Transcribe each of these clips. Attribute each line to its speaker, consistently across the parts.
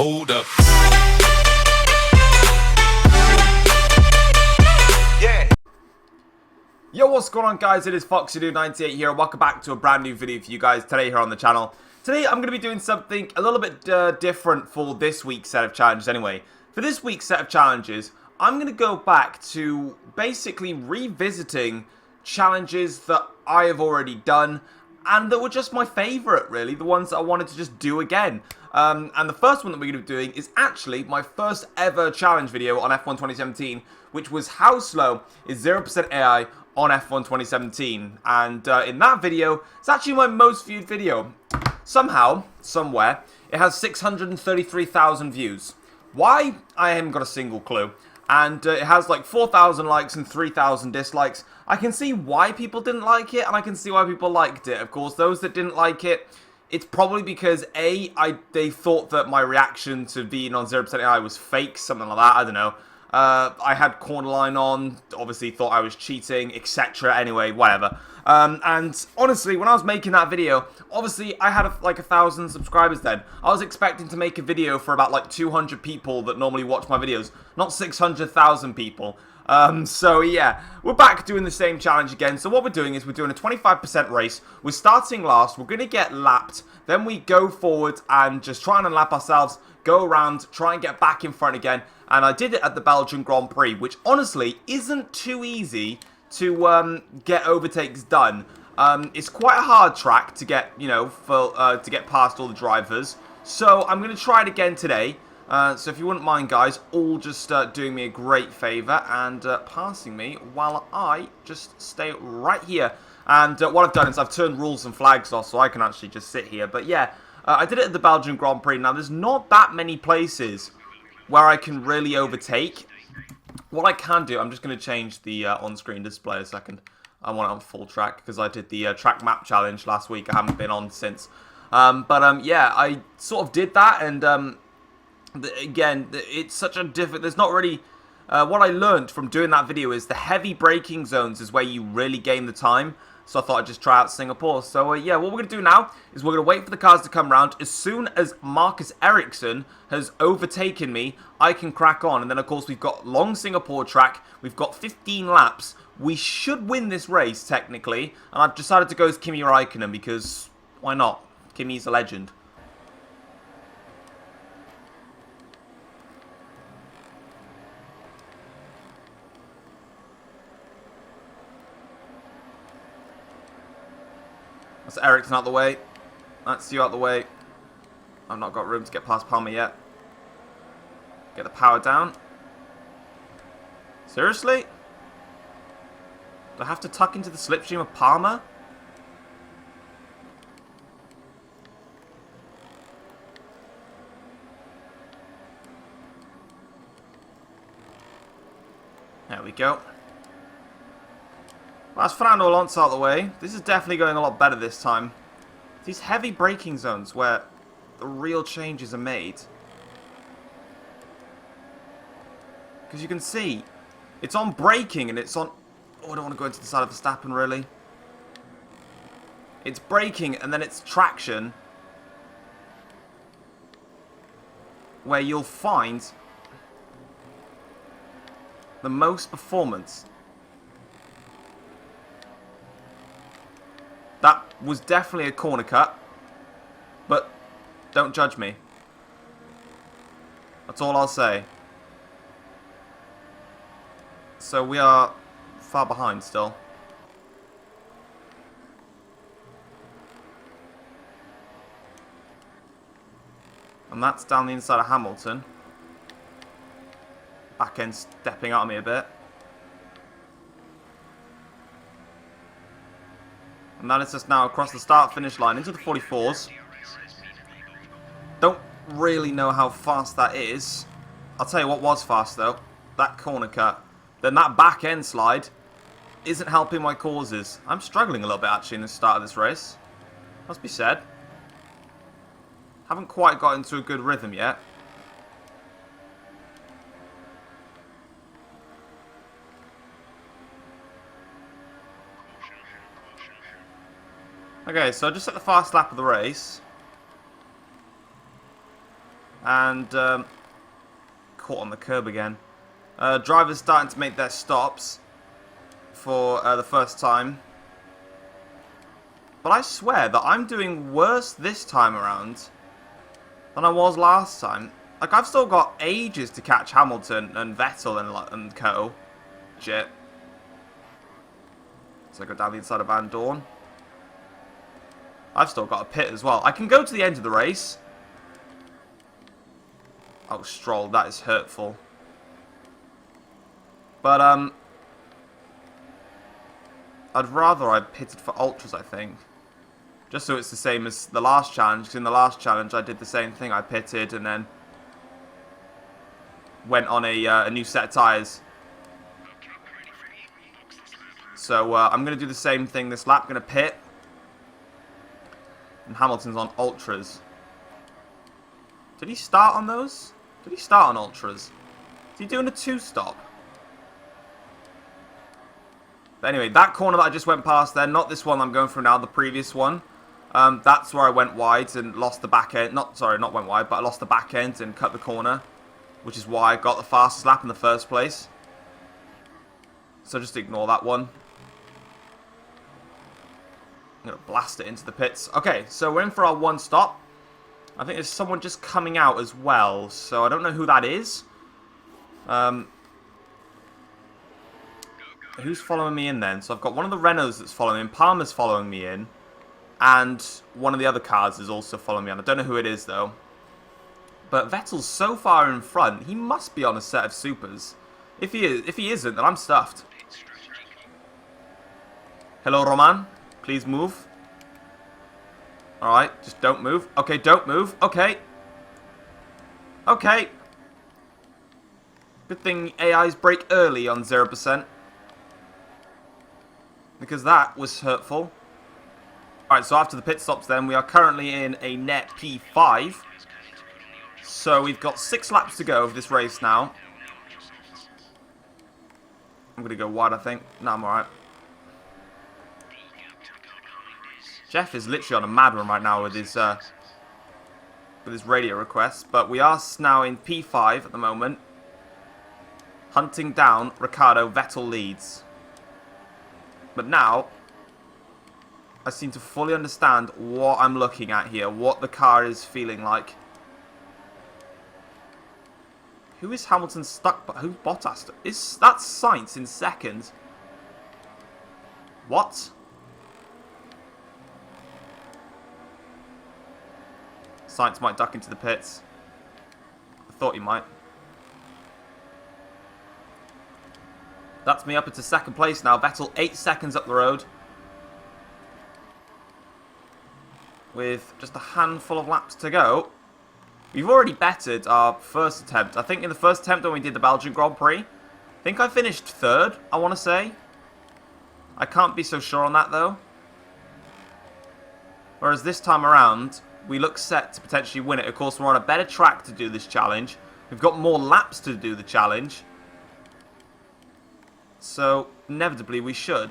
Speaker 1: Hold up. Yeah.
Speaker 2: Yo, what's going on, guys? It is FoxyDude98 here, and welcome back to a brand new video for you guys today here on the channel. Today, I'm going to be doing something a little bit different for this week's set of challenges anyway. For this week's set of challenges, I'm going to go back to basically revisiting challenges that I have already done, and that were just my favourite, really, the ones that I wanted to just do again. And the first one that we're going to be doing is actually my first ever challenge video on F1 2017, which was how slow is 0% AI on F1 2017. And in that video, it's actually my most viewed video. Somehow, somewhere, it has 633,000 views. Why? I haven't got a single clue. And it has like 4,000 likes and 3,000 dislikes. I can see why people didn't like it, and I can see why people liked it. Of course, those that didn't like it, it's probably because they thought that my reaction to being on 0% AI was fake, something like that, I don't know. I had Cornerline on, obviously thought I was cheating, etc. Anyway, whatever. And honestly, when I was making that video, obviously I had like 1,000 subscribers then. I was expecting to make a video for about like 200 people that normally watch my videos, not 600,000 people. So yeah, we're back doing the same challenge again. So what we're doing is we're doing a 25% race. We're starting last, we're going to get lapped, then we go forward and just try and unlap ourselves, go around, try and get back in front again. And I did it at the Belgian Grand Prix, which honestly isn't too easy to get overtakes done. It's quite a hard track to get, you know, to get past all the drivers. So I'm going to try it again today. So if you wouldn't mind, guys, all just doing me a great favour and passing me while I just stay right here. And what I've done is I've turned rules and flags off so I can actually just sit here. But yeah, I did it at the Belgian Grand Prix. Now, there's not that many places where I can really overtake. What I can do, I'm just going to change the on-screen display a second. I want it on full track because I did the track map challenge last week. I haven't been on since. Yeah, I sort of did that, and again, it's such a different... There's not really... what I learned from doing that video is the heavy braking zones is where you really gain the time. So I thought I'd just try out Singapore. So yeah, what we're going to do now is we're going to wait for the cars to come around. As soon as Marcus Ericsson has overtaken me, I can crack on. And then, of course, we've got long Singapore track. We've got 15 laps. We should win this race, technically. And I've decided to go as Kimi Räikkönen because why not? Kimi's a legend. That's Ericsson out the way. That's you out the way. I've not got room to get past Palmer yet. Get the power down. Seriously? Do I have to tuck into the slipstream of Palmer? There we go. Well, that's Fernando Alonso out the way. This is definitely going a lot better this time. These heavy braking zones where the real changes are made. Because you can see, it's on braking and it's on... Oh, I don't want to go into the side of Verstappen, really. It's braking and then it's traction. Where you'll find the most performance. That was definitely a corner cut, but don't judge me. That's all I'll say. So we are far behind still. And that's down the inside of Hamilton. Back end stepping out of me a bit. And that is us now across the start-finish line into the 44s. Don't really know how fast that is. I'll tell you what was fast, though. That corner cut. Then that back-end slide isn't helping my causes. I'm struggling a little bit, actually, in the start of this race. Must be said. Haven't quite got into a good rhythm yet. Okay, so just at the fast lap of the race. And caught on the curb again. Drivers starting to make their stops for the first time. But I swear that I'm doing worse this time around than I was last time. Like, I've still got ages to catch Hamilton and Vettel and co. Shit. So I go down the inside of Van Dorn. I've still got a pit as well. I can go to the end of the race. Oh, Stroll, that is hurtful. But, I'd rather I pitted for Ultras, I think. Just so it's the same as the last challenge. 'Cause in the last challenge, I did the same thing. I pitted and then went on a new set of tyres. So, I'm going to do the same thing this lap. Going to pit. And Hamilton's on Ultras. Did he start on those? Did he start on Ultras? Is he doing a 2-stop? But anyway, that corner that I just went past there, not this one I'm going through now, the previous one. That's where I went wide and lost the back end. Not went wide, but I lost the back end and cut the corner. Which is why I got the fastest lap in the first place. So just ignore that one. I'm going to blast it into the pits. Okay, so we're in for our 1 stop. I think there's someone just coming out as well. So I don't know who that is. Who's following me in then? So I've got one of the Renaults that's following me in. Palmer's following me in. And one of the other cars is also following me on. I don't know who it is though. But Vettel's so far in front, he must be on a set of supers. If he isn't, then I'm stuffed. Hello, Roman. Please move. Alright, just don't move. Okay, don't move. Okay. Okay. Good thing AIs break early on 0%. Because that was hurtful. Alright, so after the pit stops then, we are currently in a net P5. So we've got 6 laps to go of this race now. I'm going to go wide, I think. No, I'm alright. Jeff is literally on a mad one right now with his radio requests. But we are now in P5 at the moment. Hunting down Ricciardo. Vettel leads. But now, I seem to fully understand what I'm looking at here. What the car is feeling like. Who is Hamilton stuck by? Who's Bottas? Is that Sainz in second? What? Sainz might duck into the pits. I thought he might. That's me up into second place now. Vettel 8 seconds up the road. With just a handful of laps to go. We've already bettered our first attempt. I think in the first attempt when we did the Belgian Grand Prix, I think I finished 3rd, I want to say. I can't be so sure on that though. Whereas this time around, we look set to potentially win it. Of course, we're on a better track to do this challenge. We've got more laps to do the challenge. So, inevitably, we should.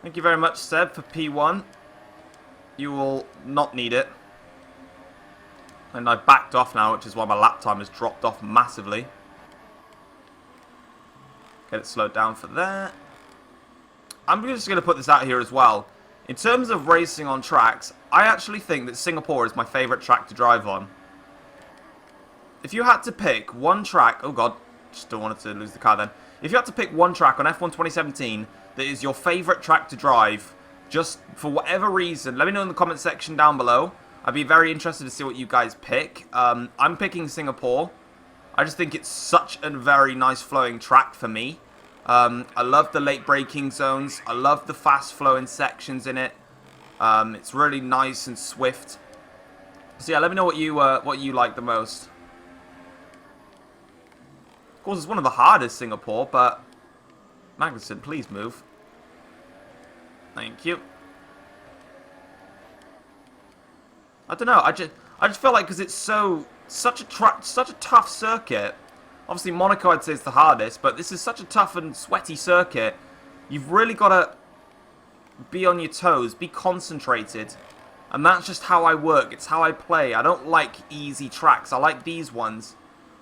Speaker 2: Thank you very much, Seb, for P1. You will not need it. And I backed off now, which is why my lap time has dropped off massively. Get it slowed down for there. I'm just going to put this out here as well. In terms of racing on tracks, I actually think that Singapore is my favourite track to drive on. If you had to pick one track... Oh god, just don't want to lose the car then. If you had to pick one track on F1 2017 that is your favourite track to drive, just for whatever reason, let me know in the comment section down below. I'd be very interested to see what you guys pick. I'm picking Singapore. I just think it's such a very nice flowing track for me. I love the late braking zones. I love the fast flowing sections in it. It's really nice and swift. So yeah, let me know what you like the most. Of course, it's one of the hardest Singapore, but Magnussen, please move. Thank you. I don't know. I just feel like because it's such a tough circuit. Obviously, Monaco I'd say is the hardest, but this is such a tough and sweaty circuit. You've really got to be on your toes, be concentrated. And that's just how I work. It's how I play. I don't like easy tracks. I like these ones.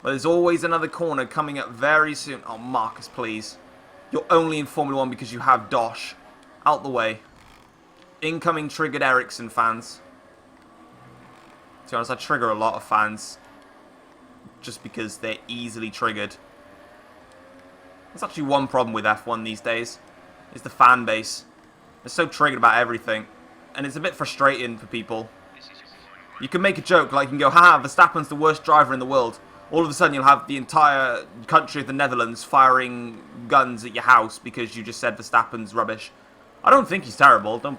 Speaker 2: But there's always another corner coming up very soon. Oh, Marcus, please. You're only in Formula 1 because you have Dosh. Out the way. Incoming triggered Ericsson fans. To be honest, I trigger a lot of fans. Just because they're easily triggered. There's actually one problem with F1 these days. Is the fan base. They're so triggered about everything. And it's a bit frustrating for people. You can make a joke, like you can go, haha, Verstappen's the worst driver in the world. All of a sudden you'll have the entire country of the Netherlands firing guns at your house because you just said Verstappen's rubbish. I don't think he's terrible. Don't,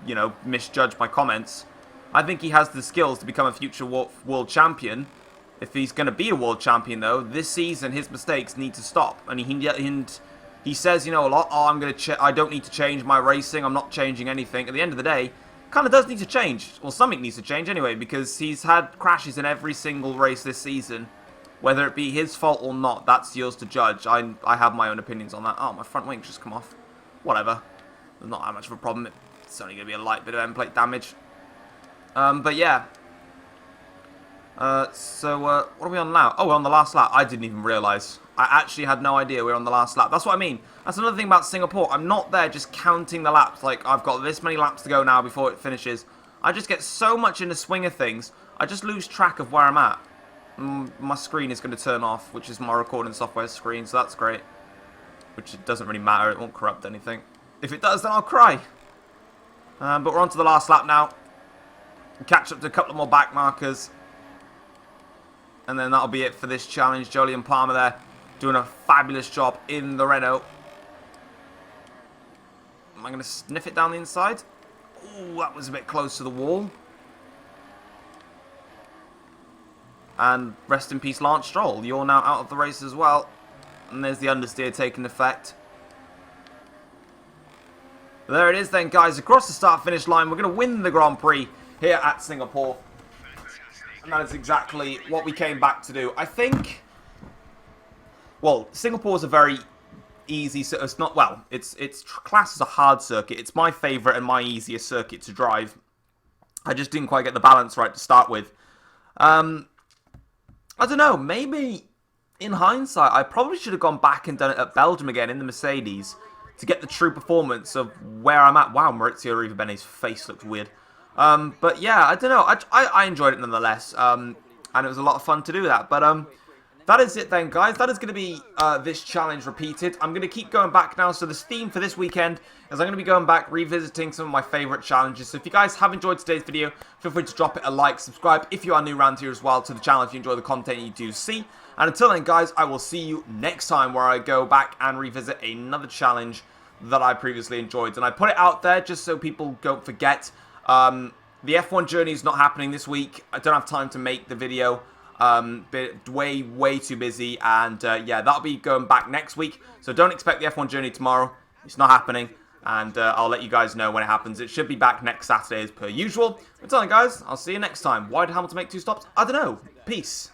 Speaker 2: you know, misjudge my comments. I think he has the skills to become a future world champion. If he's going to be a world champion, though, this season his mistakes need to stop. And he says, you know, a lot, oh, I don't need to change my racing. I'm not changing anything. At the end of the day, kind of does need to change. Well, something needs to change anyway, because he's had crashes in every single race this season. Whether it be his fault or not, that's yours to judge. I have my own opinions on that. Oh, my front wing's just come off. Whatever. There's not that much of a problem. It's only going to be a light bit of end plate damage. But yeah. So what are we on now? Oh, we're on the last lap. I didn't even realise. I actually had no idea we were on the last lap. That's what I mean. That's another thing about Singapore. I'm not there just counting the laps. Like, I've got this many laps to go now before it finishes. I just get so much in the swing of things, I just lose track of where I'm at. My screen is going to turn off, which is my recording software screen, so that's great. Which it doesn't really matter. It won't corrupt anything. If it does, then I'll cry. But we're on to the last lap now. Catch up to a couple more back markers. And then that'll be it for this challenge. Jolyon Palmer there doing a fabulous job in the Renault. Am I going to sniff it down the inside? Ooh, that was a bit close to the wall. And rest in peace, Lance Stroll. You're now out of the race as well. And there's the understeer taking effect. There it is then, guys. Across the start-finish line, we're going to win the Grand Prix here at Singapore. And that is exactly what we came back to do. I think, well, Singapore's a very easy, it's not, well, it's classed as a hard circuit. It's my favourite and my easiest circuit to drive. I just didn't quite get the balance right to start with. I don't know, maybe in hindsight, I probably should have gone back and done it at Belgium again in the Mercedes to get the true performance of where I'm at. Wow, Maurizio Arrivabene's face looks weird. But yeah, I don't know. I enjoyed it nonetheless. And it was a lot of fun to do that. But that is it then, guys. That is going to be this challenge repeated. I'm going to keep going back now. So the theme for this weekend is I'm going to be going back, revisiting some of my favourite challenges. So if you guys have enjoyed today's video, feel free to drop it a like, subscribe if you are new around here as well to the channel if you enjoy the content you do see. And until then, guys, I will see you next time where I go back and revisit another challenge that I previously enjoyed. And I put it out there just so people don't forget. The F1 journey is not happening this week. I don't have time to make the video. But way too busy. And yeah, that'll be going back next week. So don't expect the F1 journey tomorrow. It's not happening. And I'll let you guys know when it happens. It should be back next Saturday as per usual. Until then, guys, I'll see you next time. Why did Hamilton make 2 stops? I don't know. Peace.